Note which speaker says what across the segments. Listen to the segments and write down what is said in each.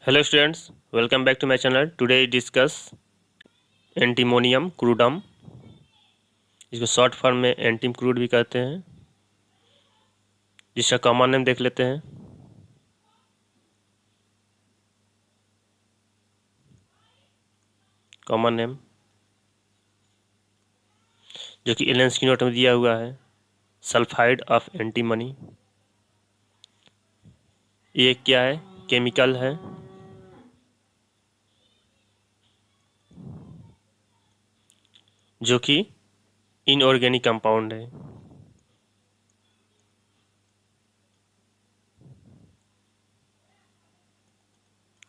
Speaker 1: Hello students, welcome back to my channel. Today discuss antimonium crudum. इसको short form में एंटीम crude भी कहते हैं, जिसका कॉमन नेम देख लेते हैं। कॉमन नेम जो कि एलेंस की नोट में दिया हुआ है, सल्फाइड ऑफ एंटीमनी। ये क्या है? केमिकल है जो कि इनऑर्गेनिक कंपाउंड है।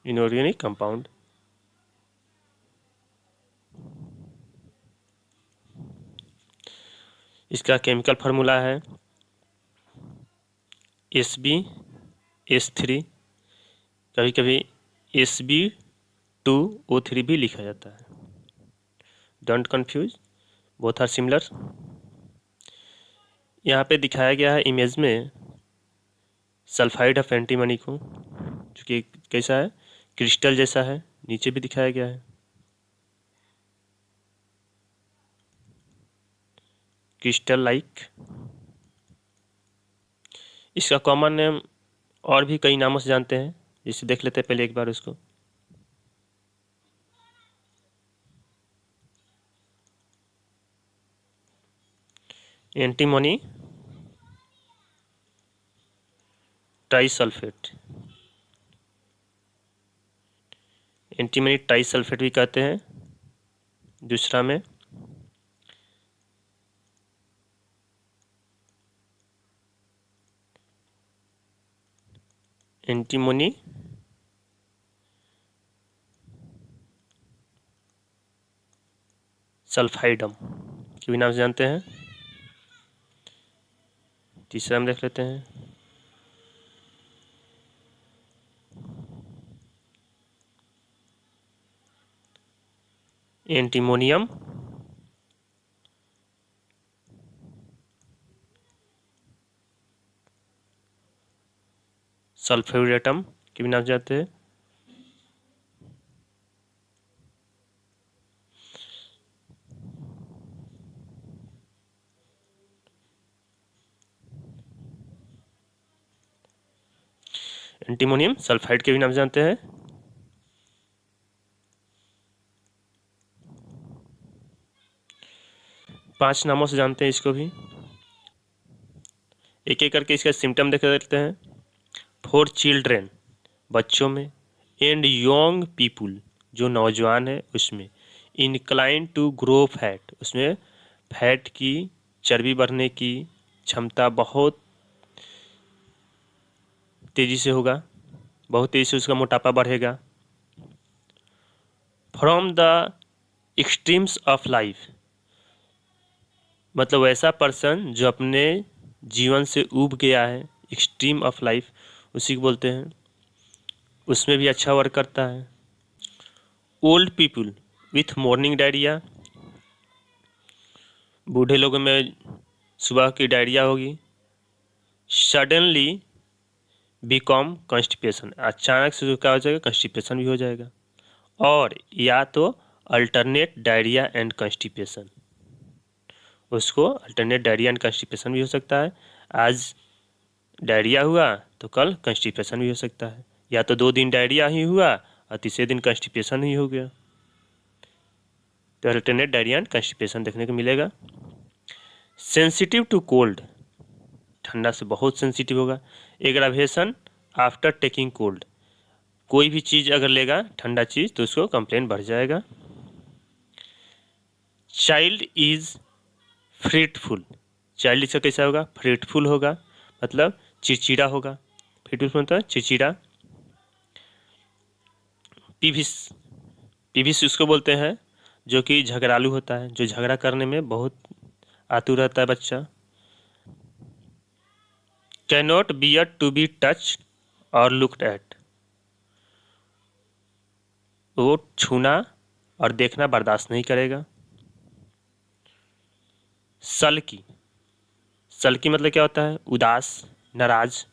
Speaker 1: इनऑर्गेनिक कंपाउंड इसका केमिकल फार्मूला है Sb(H3), कभी कभी Sb(2O3) भी लिखा जाता है। Don't confuse, both are similar. यहाँ पे दिखाया गया है इमेज में सल्फाइड ऑफ एंटीमनी को, जो कि कैसा है, क्रिस्टल जैसा है। नीचे भी दिखाया गया है क्रिस्टल लाइक। इसका कॉमन नेम और भी कई नामों से जानते हैं, जिसे देख लेते हैं पहले एक बार उसको। एंटीमनी ट्राइसल्फेट, एंटीमनी ट्राइसल्फेट भी कहते हैं। दूसरा में एंटीमनी सल्फाइडम के भी नाम से जानते हैं। तीसरा में देख लेते हैं एंटीमोनियम सल्फ्यूरेटम के भी नाम से जानते हैं। एंटीमोनियम सल्फाइड के भी नाम से जानते हैं। पांच नामों से जानते हैं इसको भी। एक एक करके इसका सिम्टम देख लेते हैं। फॉर चिल्ड्रेन, बच्चों में, एंड यंग पीपुल, जो नौजवान है उसमें, इनक्लाइन टू ग्रो फैट, उसमें फैट की, चर्बी बढ़ने की क्षमता बहुत तेज़ी से होगा, बहुत तेज़ी से उसका मोटापा बढ़ेगा। From the extremes of life, मतलब वैसा पर्सन जो अपने जीवन से ऊब गया है, एक्सट्रीम ऑफ लाइफ उसी को बोलते हैं, उसमें भी अच्छा वर्क करता है। Old people with morning diarrhoea, बूढ़े लोगों में सुबह की डायरिया होगी। सडनली बिकॉम कॉन्स्टिपेशन, अचानक से क्या हो जाएगा, कॉन्स्टिपेशन भी हो जाएगा। और या तो अल्टरनेट डायरिया एंड कॉन्स्टिपेशन, उसको अल्टरनेट डायरिया एंड कॉन्स्टिपेशन भी हो सकता है। आज डायरिया हुआ तो कल कॉन्स्टिपेशन भी हो सकता है, या तो 2 दिन डायरिया ही हुआ और तीसरे दिन कॉन्स्टिपेशन ही हो गया। तो अल्टरनेट डायरिया एंड कॉन्स्टिपेशन देखने को मिलेगा। सेंसिटिव टू कोल्ड, ठंडा से बहुत सेंसिटिव होगा। एग्रावेशन आफ्टर टेकिंग कोल्ड, कोई भी चीज़ अगर लेगा ठंडा चीज़ तो उसको कंप्लेन बढ़ जाएगा। चाइल्ड इज फ्रिटफुल, चाइल्ड इसका कैसा होगा, फ्रिटफुल होगा, मतलब चिड़चिड़ा होगा। फ्रिटफुल मतलब चिड़चिड़ा। पीविस, पीविस उसको बोलते हैं जो कि झगड़ालू होता है, जो झगड़ा करने में बहुत आतुर रहता है बच्चा। Cannot bear to be touch और लुक्ड एट, वो छूना और देखना बर्दाश्त नहीं करेगा। सल्की, सल्की मतलब क्या होता है, उदास, नाराज।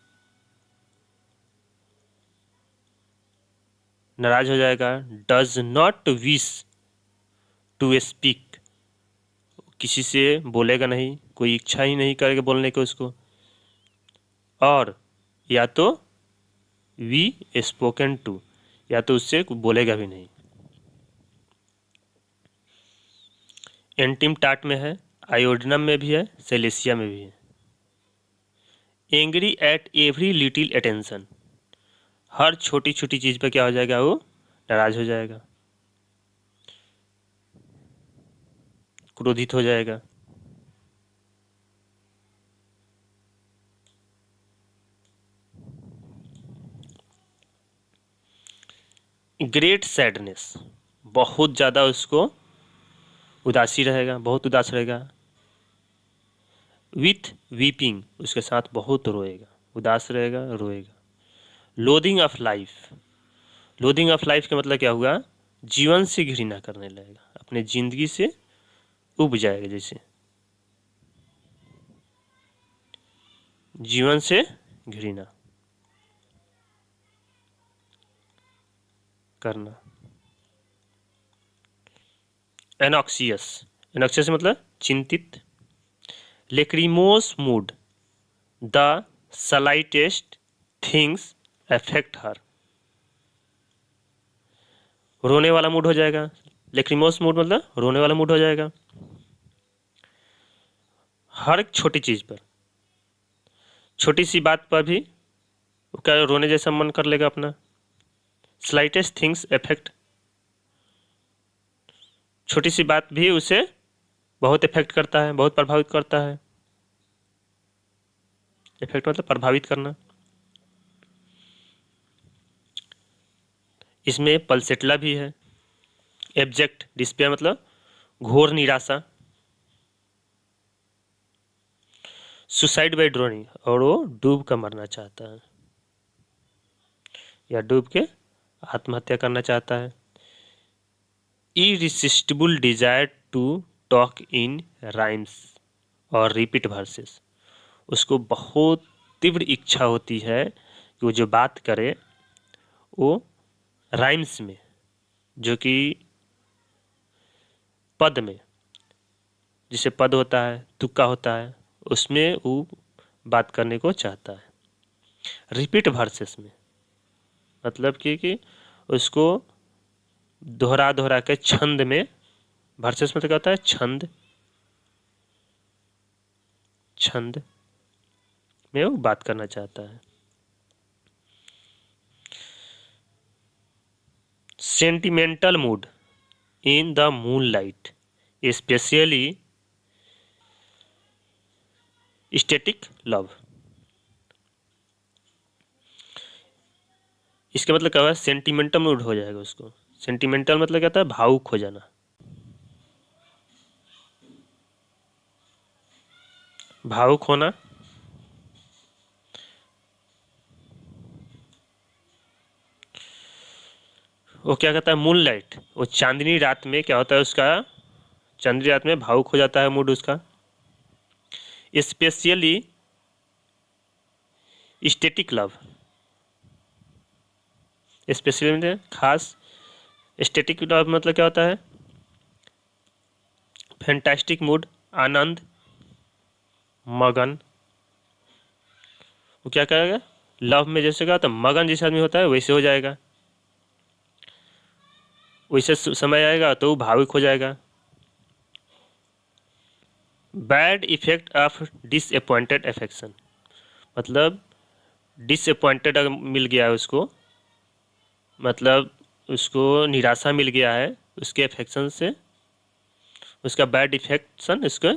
Speaker 1: नाराज हो जाएगा। Does not wish to speak, किसी से बोलेगा नहीं, कोई इच्छा ही नहीं करेगा बोलने को उसको। और या तो वी स्पोकन टू, या तो उससे बोलेगा भी नहीं। एंटिम टाट में है, आयोडिनम में भी है, सेलेसिया में भी है। Angry at every little attention, हर छोटी छोटी चीज़ पर क्या हो जाएगा, वो नाराज हो जाएगा, क्रोधित हो जाएगा। ग्रेट सैडनेस, बहुत ज़्यादा उसको उदासी रहेगा, बहुत उदास रहेगा। विथ वीपिंग, उसके साथ बहुत रोएगा, उदास रहेगा, रोएगा। Loathing of life, loathing of life का मतलब क्या हुआ, जीवन से घृणा करने लगेगा, अपने जिंदगी से उब जाएगा, जैसे जीवन से घृणा करना। एनॉक्सियस, एनॉक्सियस मतलब चिंतित। Lachrymose mood, the slightest things affect her, रोने वाला मूड हो जाएगा। लेक्रिमोस मूड मतलब रोने वाला मूड हो जाएगा, हर एक छोटी चीज़ पर, छोटी सी बात पर भी क्या रोने जैसा मन कर लेगा अपना। स्लाइटेस्ट थिंग्स अफेक्ट, छोटी सी बात भी उसे बहुत इफेक्ट करता है, बहुत प्रभावित करता है। इफेक्ट मतलब प्रभावित करना। इसमें पल्सेटला भी है। एब्जेक्ट डिस्पेयर मतलब घोर निराशा। सुसाइड बाय ड्रोनिंग, और वो डूब कर मरना चाहता है, या डूब के आत्महत्या करना चाहता है। Irresistible desire to talk in rhymes और रिपीट वर्सेस, उसको बहुत तीव्र इच्छा होती है कि वो जो बात करे वो राइम्स में, जो कि पद में, जिसे पद होता है, तुक्का होता है, उसमें वो बात करने को चाहता है। रिपीट वर्सेस में मतलब कि उसको दोहरा दोहरा के छंद में, वर्सेस मतलब क्या होता है, छंद, छंद में वो बात करना चाहता है। Sentimental mood in the moonlight, specially static love, इसका मतलब क्या हुआ, सेंटिमेंटल मूड हो जाएगा उसको। सेंटिमेंटल मतलब क्या होता है, भावुक हो जाना, भावुक होना। वो क्या कहता है, मूनलाइट, वो चांदनी रात में क्या होता है उसका, चांदनी रात में भावुक हो जाता है मूड उसका। स्पेशली स्टैटिक लव, स्पेशली मतलब खास, स्टैटिक लव मतलब क्या होता है, फैंटास्टिक मूड, आनंद, मगन। वो क्या करेगा, लव में जैसे क्या होता है, मगन जिस आदमी होता है वैसे हो जाएगा, वैसे समय आएगा तो वो भावुक हो जाएगा। Bad effect of disappointed affection, मतलब डिसअपॉइंटेड अगर मिल गया है उसको, मतलब उसको निराशा मिल गया है उसके अफेक्शन से, उसका बैड इफेक्शन, इसका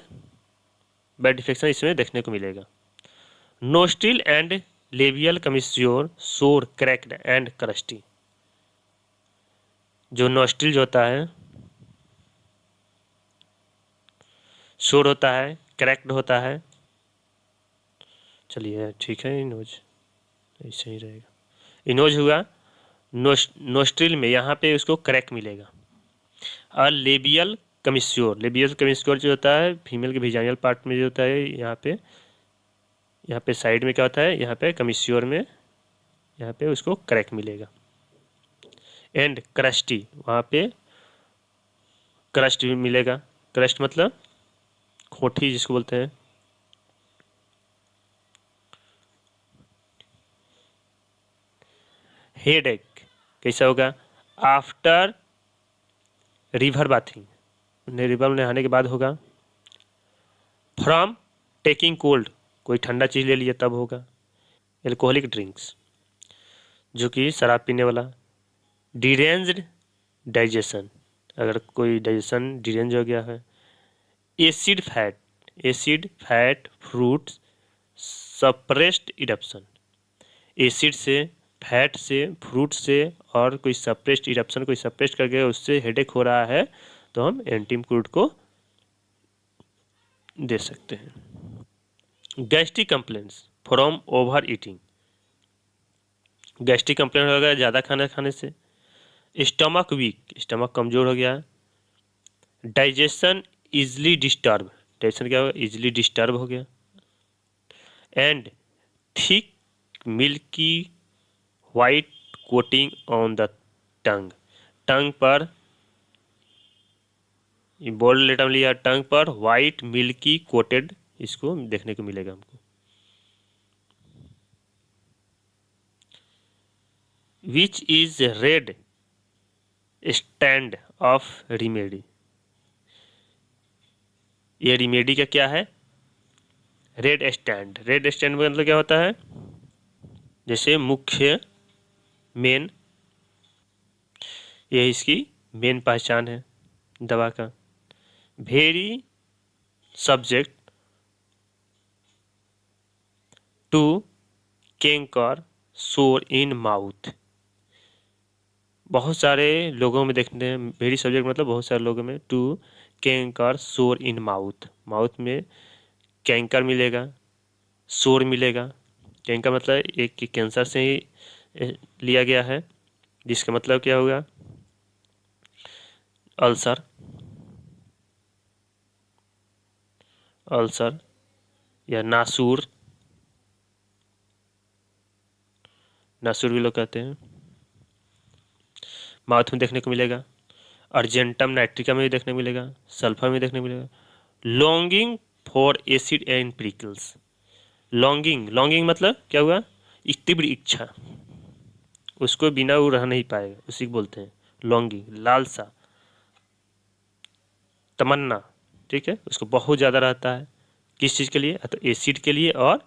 Speaker 1: बैड इफेक्शन इसमें देखने को मिलेगा। नोस्ट्रिल एंड लेबियल कमिश्योर सोर क्रैक्ड एंड क्रस्टी, जो नोस्ट्रिल जो होता है शोर होता है, क्रैक्ड होता है। चलिए ठीक है, इनोज ऐसे ही रहेगा। इनोज हुआ, नोस्ट्रिल में यहाँ पे उसको क्रैक मिलेगा। और लेबियल कमिश्योर, लेबियल कमिश्योर जो होता है फीमेल के विजाइनल पार्ट में जो होता है, यहाँ पे साइड में क्या होता है, यहाँ पे कमिश्योर में, यहाँ पे उसको क्रैक मिलेगा। एंड क्रस्टी, वहाँ पे क्रस्ट भी मिलेगा। क्रस्ट मतलब खोटी जिसको बोलते हैं। हेड एक कैसा होगा? आफ्टर रिवर बाथिंग, रिवर में नहाने के बाद होगा। फ्रॉम टेकिंग कोल्ड, कोई ठंडा चीज़ ले लिया तब होगा। एल्कोहलिक ड्रिंक्स, जो कि शराब पीने वाला। डिरेंज्ड डाइजेशन, अगर कोई डाइजेशन डिरेंज हो गया है। Acid fat, acid fat fruits suppressed eruption, acid से, फैट से, फ्रूट से और कोई सप्रेस्ड इरप्शन, कोई सप्रेस्ट करके उससे हेडेक हो रहा है तो हम एंटीम्क्रूड को दे सकते हैं। Gastric complaints from over eating, gastric complaint हो गया ज़्यादा खाना खाने से। स्टमक वीक, स्टमक कमज़ोर हो गया। डाइजेशन इजली डिस्टर्ब, डाइजेशन क्या होगा? इजली डिस्टर्ब हो गया। And thick milky white coating on the tongue, tongue पर, बोल्ड लेटर लिया, टंग पर वाइट मिल्की कोटेड, इसको देखने को मिलेगा हमको। Which is red stand of remedy, ये रिमेडी का क्या है? रेड स्टैंड, रेड स्टैंड का मतलब क्या होता है? जैसे मुख्य, मेन, ये इसकी मेन पहचान है दवा का। वेरी सब्जेक्ट टू कैंकर सोर इन माउथ, बहुत सारे लोगों में देखते हैं। वेरी सब्जेक्ट मतलब बहुत सारे लोगों में। टू कैंकर सोर इन माउथ, माउथ में कैंकर मिलेगा, सोर मिलेगा। कैंकर मतलब एक कैंसर से ही लिया गया है, जिसका मतलब क्या होगा? अल्सर, अल्सर या नासूर, नासूर भी लोग कहते हैं, माउथ में देखने को मिलेगा। अर्जेंटम नाइट्रिका में भी देखने को मिलेगा, सल्फर में देखने को मिलेगा। Longing for acid and prickles, longing, longing मतलब क्या हुआ? तीव्र इच्छा, उसको बिना वो रह नहीं पाएगा, उसी को बोलते हैं लॉन्गिंग, लालसा, तमन्ना, ठीक है, उसको बहुत ज़्यादा रहता है। किस चीज़ के लिए? तो एसिड के लिए और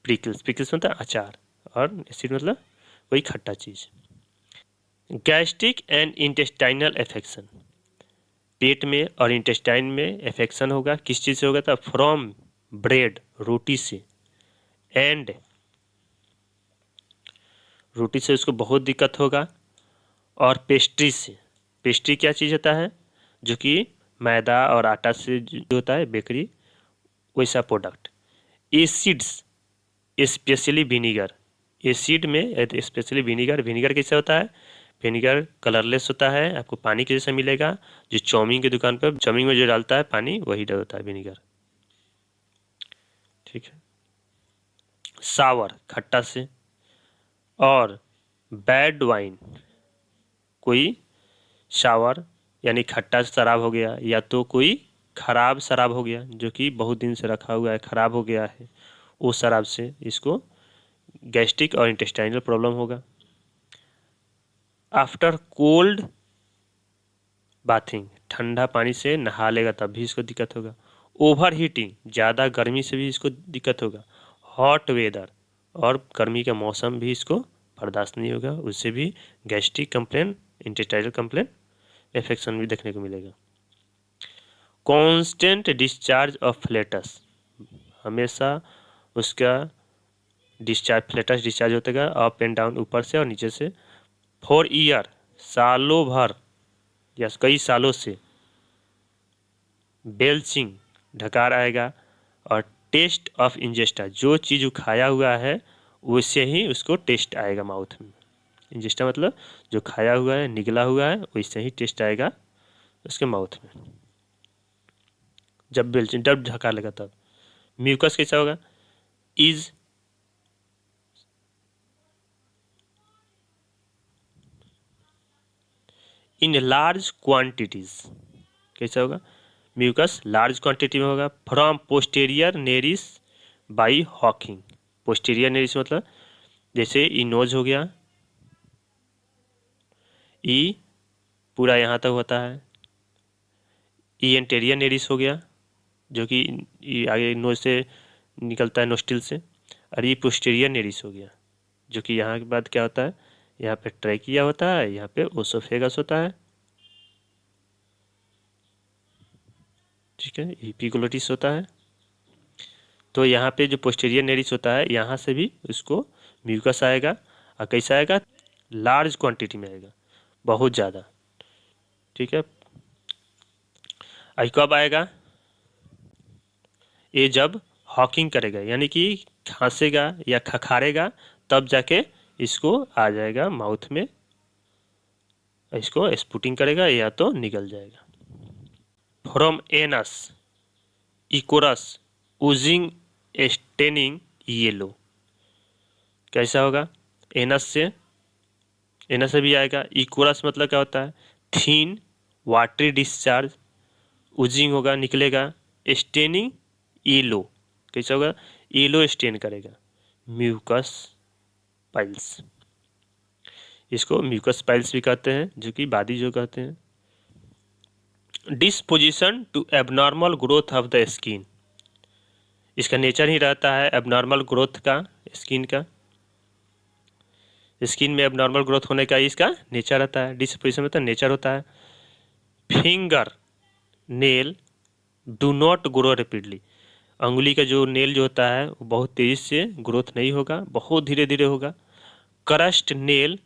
Speaker 1: प्रिकल्स, प्रिकल्स मतलब अचार, और एसिड मतलब वही खट्टा चीज़। गैस्ट्रिक एंड इंटेस्टाइनल एफेक्शन, पेट में और इंटेस्टाइन में एफेक्शन होगा। किस चीज़ से होगा? था फ्रॉम ब्रेड, रोटी से, एंड रोटी से उसको बहुत दिक्कत होगा। और पेस्ट्री से, पेस्ट्री क्या चीज़ होता है? जो कि मैदा और आटा से जो होता है, बेकरी, वैसा product. Acids specially vinegar, acid में स्पेशली विनीगर, विनीगर कैसे होता है? विनीगर कलरलेस होता है, आपको पानी के जैसा मिलेगा। जो चाउमीन की दुकान पर चाउमीन में जो डालता है पानी, वही होता है विनीगर, ठीक है। सावर, खट्टा से। और बैड वाइन, कोई शावर यानी खट्टा शराब हो गया, या तो कोई खराब शराब हो गया जो कि बहुत दिन से रखा हुआ है, खराब हो गया है, उस शराब से इसको गैस्ट्रिक और इंटेस्टाइनल प्रॉब्लम होगा। आफ्टर कोल्ड बाथिंग, ठंडा पानी से नहा लेगा तब भी इसको दिक्कत होगा। ओवर हीटिंग, ज़्यादा गर्मी से भी इसको दिक्कत होगा। हॉट वेदर, और गर्मी का मौसम भी इसको बर्दाश्त नहीं होगा, उससे भी gastric complain, intestinal complain, infection भी देखने को मिलेगा। कांस्टेंट डिस्चार्ज ऑफ फ्लेटस, हमेशा उसका डिस्चार्ज, फ्लेटस डिस्चार्ज होता है अप एंड डाउन, ऊपर से और नीचे से। फॉर ईयर, सालों भर या कई सालों से। बेल्चिंग, ढकार आएगा। और टेस्ट ऑफ इंजेस्टा, जो चीज़ खाया हुआ है वैसे ही उसको टेस्ट आएगा माउथ में। इंजेस्टा मतलब जो खाया हुआ है, निगला हुआ है, वैसे ही टेस्ट आएगा उसके माउथ में, जब बेल्चिंग, जब ढकार लगा तब। म्यूकस कैसा होगा? इज इन लार्ज क्वांटिटीज, कैसा होगा, म्यूकस लार्ज क्वांटिटी में होगा, from posterior nares by hawking. Posterior nares मतलब जैसे ई नोज हो गया, ई पूरा यहाँ तक होता है, ई एंटेरियर नेरिस हो गया जो कि ई आगे नोज से निकलता है नोस्टिल से, और ये पोस्टीरियर नेरिस हो गया जो कि यहाँ के बाद क्या होता है, यहाँ पे ट्रैकिया होता है, यहाँ पे ओसोफेगस होता है, ठीक है, एपिग्लोटिस होता है। तो यहाँ पे जो पोस्टीरियर नेरिस होता है यहाँ से भी उसको म्यूकस आएगा, और कैसा आएगा, लार्ज क्वांटिटी में आएगा, बहुत ज़्यादा, ठीक है। और कब आएगा, ये जब हॉकिंग करेगा यानी कि खांसेगा या खखारेगा तब जाके इसको आ जाएगा माउथ में, इसको स्पूटिंग करेगा या तो निकल जाएगा। From anus ichorous oozing staining yellow, कैसा होगा, एनस से भी आएगा। इकोरस मतलब क्या होता है, थीन वाटरी डिस्चार्ज, उजिंग होगा निकलेगा, स्टेनिंग येलो, कैसा होगा, येलो स्टेन करेगा, म्यूकस पाइल्स, इसको म्यूकस पाइल्स भी कहते हैं जो कि बादी जो कहते हैं। Disposition to abnormal growth of the skin, इसका नेचर ही रहता है एबनॉर्मल ग्रोथ का, स्किन का, स्किन में एबनॉर्मल ग्रोथ होने का इसका नेचर रहता है। डिस्पोजिशन मतलब नेचर होता है। Finger nail do not grow rapidly, अंगुली का जो नेल जो होता है वो बहुत तेज़ी से ग्रोथ नहीं होगा, बहुत धीरे धीरे होगा। Crust nail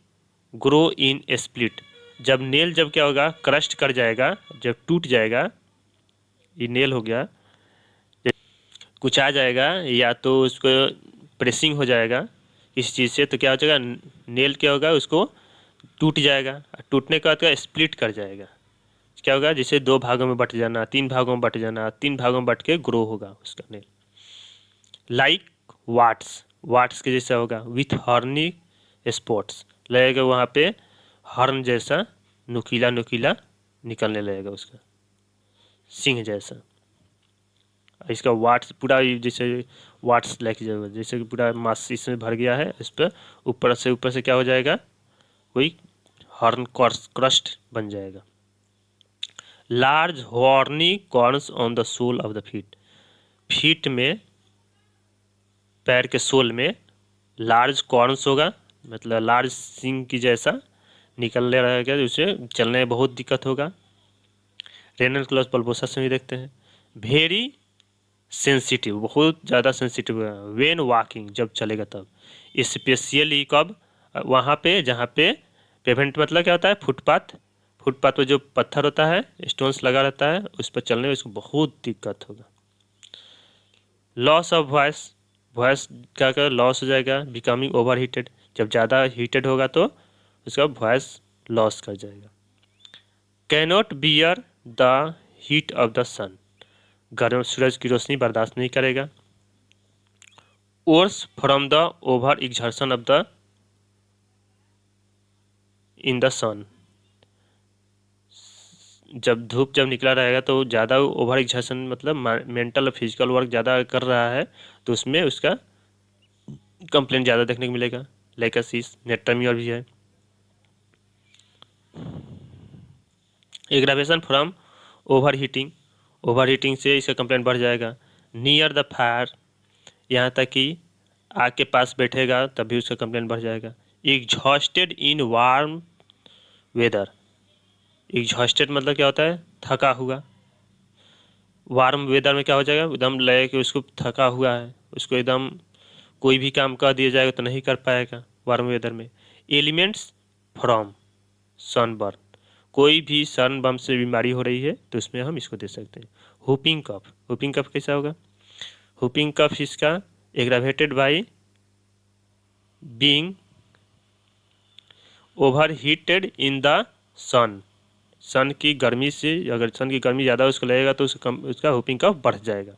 Speaker 1: grow in split, जब नेल जब क्या होगा, क्रस्ट कर जाएगा, जब टूट जाएगा, ये नेल हो गया, कुछ आ जाएगा या तो उसको प्रेसिंग हो जाएगा किसी चीज़ से, तो क्या हो जाएगा, नेल क्या होगा, उसको टूट जाएगा, टूटने के बाद क्या स्प्लिट कर जाएगा, क्या होगा, जैसे 2 भागों में बट जाना, 3 भागों में बट जाना, 3 भागों में बट के ग्रो होगा उसका नेल। लाइक वाट्स के जैसा होगा, विथ हॉर्नी स्पॉट्स, लगेगा वहाँ पे हॉर्न जैसा नुकीला निकलने लगेगा उसका, सिंह जैसा। इसका वाट्स पूरा जैसे वाट्स लाइक जैसे कि पूरा मास इसमें भर गया है, इस पर ऊपर से क्या हो जाएगा, कोई हॉर्न क्रस्ट बन जाएगा। Large horny corns on the sole of the feet में, पैर के सोल में लार्ज कॉर्न्स होगा, मतलब लार्ज सिंग की जैसा निकलने रहेगा, उसे चलने में बहुत दिक्कत होगा। रेनल क्लॉज पल्पोसा से भी देखते हैं। वेरी सेंसिटिव, बहुत ज़्यादा सेंसिटिव है वेन वॉकिंग, जब चलेगा तब, स्पेशली कब, वहाँ पे जहाँ पे पेवेंट मतलब क्या होता है, फुटपाथ पर जो पत्थर होता है, स्टोन्स लगा रहता है, उस पर चलने में इसको बहुत दिक्कत होगा। लॉस ऑफ वॉइस का लॉस हो जाएगा। बिकमिंग ओवर हीटेड, जब ज़्यादा हीटेड होगा तो उसका वॉइस लॉस कर जाएगा। Cannot bear the heat of the sun, गर्म सूरज की रोशनी बर्दाश्त नहीं करेगा। Worse from the over exertion of the in the sun, जब धूप जब निकला रहेगा तो ज़्यादा ओवर एक्सर्शन मतलब मेंटल और फिजिकल वर्क ज़्यादा कर रहा है तो उसमें उसका कंप्लेंट ज़्यादा देखने को मिलेगा। लाइकासिस नेट्रमी और भी है। एग्रावेशन फ्रॉम ओवर हीटिंग से इसका कंप्लेंट बढ़ जाएगा। नियर द फायर, यहाँ तक कि आग के पास बैठेगा तब भी उसका कंप्लेंट बढ़ जाएगा। Exhausted in warm weather, exhausted मतलब क्या होता है, थका हुआ। वार्म वेदर में क्या हो जाएगा, एकदम लगे कि उसको थका हुआ है, उसको एकदम कोई भी काम कर दिया जाएगा तो नहीं कर पाएगा वार्म वेदर में। एलिमेंट्स फ्रॉम सनबर्न, कोई भी सनबर्न से बीमारी हो रही है तो उसमें हम इसको दे सकते हैं। हुपिंग कफ कैसा होगा, हुपिंग कफ इसका aggravated by being over heated in the sun की गर्मी से, अगर सन की गर्मी ज़्यादा उसको लगेगा तो उसका हुपिंग कफ बढ़ जाएगा।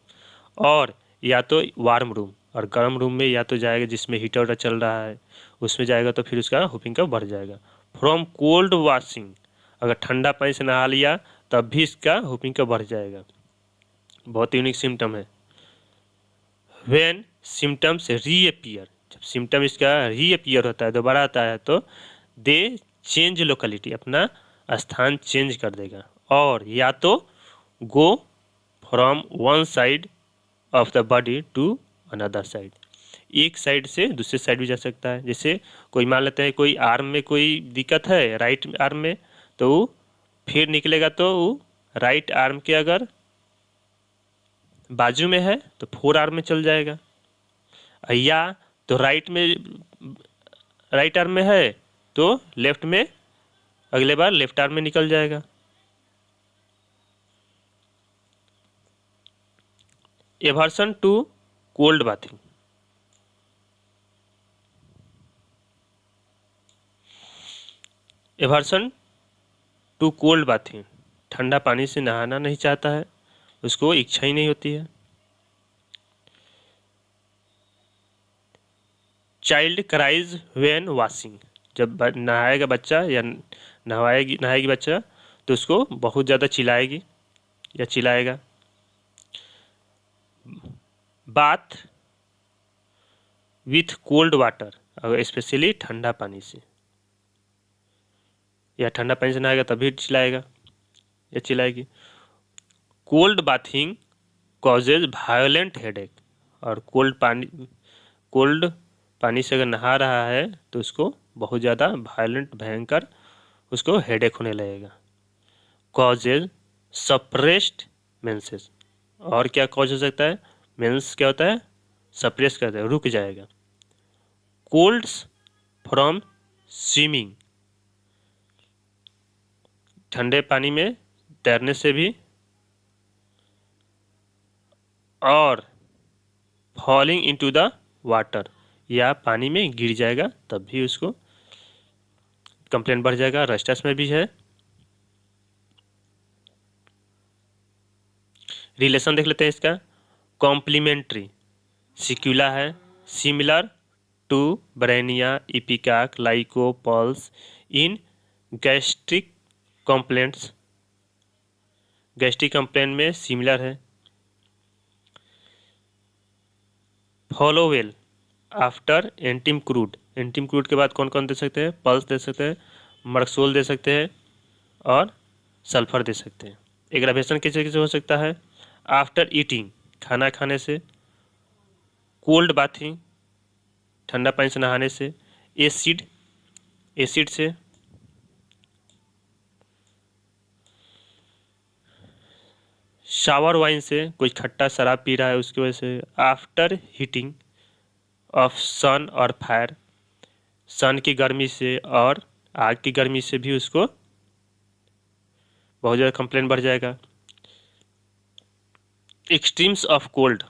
Speaker 1: और या तो वार्म रूम, और गर्म रूम में या तो जाएगा जिसमें हीटर चल रहा है उसमें जाएगा तो फिर उसका हुपिंग कफ बढ़ जाएगा। फ्रॉम कोल्ड वॉशिंग अगर ठंडा पानी से नहा लिया तब भी इसका हुपिंग कफ बढ़ जाएगा। बहुत यूनिक सिम्टम है। व्हेन सिम्टम्स रीअपियर, जब सिम्टम इसका रीअपियर होता है, दोबारा आता है, तो दे चेंज लोकेलिटी, अपना स्थान चेंज कर देगा, और या तो go from one side of the body to another side, एक साइड से दूसरे साइड भी जा सकता है। जैसे कोई मान लेते हैं कोई आर्म में कोई दिक्कत है, राइट आर्म में, तो वो फिर निकलेगा तो वो राइट आर्म के अगर बाजू में है तो फोर आर्म में चल जाएगा, या तो राइट आर्म में है तो लेफ्ट में अगले बार लेफ्ट आर्म में निकल जाएगा। Aversion to cold bathing, aversion to cold bathing, ठंडा पानी से नहाना नहीं चाहता है, उसको इच्छा ही नहीं होती है। चाइल्ड क्राइज व्हेन वॉशिंग, जब नहाएगा बच्चा या नहाएगी बच्चा तो उसको बहुत ज़्यादा चिल्लाएगी या चिल्लाएगा। बाथ विथ कोल्ड वाटर, अगर स्पेशली ठंडा पानी से या ठंडा पानी से नहाएगा तभी चिल्लाएगा या चिल्लाएगी। Cold bathing causes violent headache, और कोल्ड पानी से अगर नहा रहा है तो उसको बहुत ज़्यादा वायलेंट भयंकर उसको हेडेक होने लगेगा। कॉजेज सप्रेस्ड मेंसेस, और क्या कॉज हो सकता है, मेंस क्या होता है, सप्रेस करता है, रुक जाएगा। कोल्ड्स फ्रॉम स्विमिंग, ठंडे पानी में तैरने से भी, और फॉलिंग इनटू द वाटर, या पानी में गिर जाएगा तब भी उसको कंप्लेंट बढ़ जाएगा। रस्टस में भी है। रिलेशन देख लेते हैं इसका। कॉम्प्लीमेंट्री सिक्यूला है, similar to bryonia ipecac lyco puls in gastric complaints, gastric complaint में सिमिलर है। Follow well after antim crud, antim crud के बाद कौन कौन दे सकते हैं, पल्स दे सकते हैं, मर्क्सोल दे सकते हैं, और सल्फर दे सकते हैं। एग्रावेशन किसे किसे हो सकता है, आफ्टर ईटिंग, खाना खाने से, कोल्ड बाथिंग, ठंडा पानी से नहाने से, एसिड से, शावर वाइन से, कोई खट्टा शराब पी रहा है उसकी वजह से, आफ्टर हीटिंग ऑफ सन और फायर, सन की गर्मी से और आग की गर्मी से भी उसको बहुत ज़्यादा कंप्लेन बढ़ जाएगा। एक्सट्रीम्स ऑफ कोल्ड,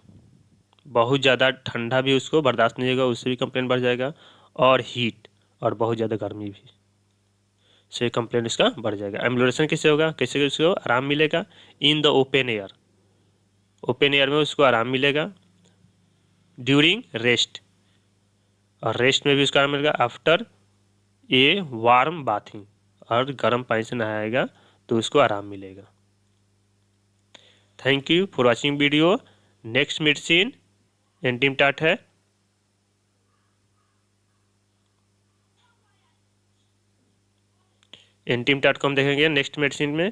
Speaker 1: बहुत ज़्यादा ठंडा भी उसको बर्दाश्त नहीं होगा, उससे भी कंप्लेन बढ़ जाएगा। और हीट, और बहुत ज़्यादा गर्मी भी से कंप्लेन इसका बढ़ जाएगा। एम्ब्लोरेशन कैसे होगा, कैसे उसको आराम मिलेगा, in the open air, open air में उसको आराम मिलेगा। ड्यूरिंग रेस्ट, और रेस्ट में भी उसका आराम मिलेगा। आफ्टर ए वार्म बाथिंग, और गर्म पानी से नहाएगा तो उसको आराम मिलेगा। Thank you for watching video. Next medicine antim tart है। एंटीमटाट को हम देखेंगे नेक्स्ट मेडिसिन में।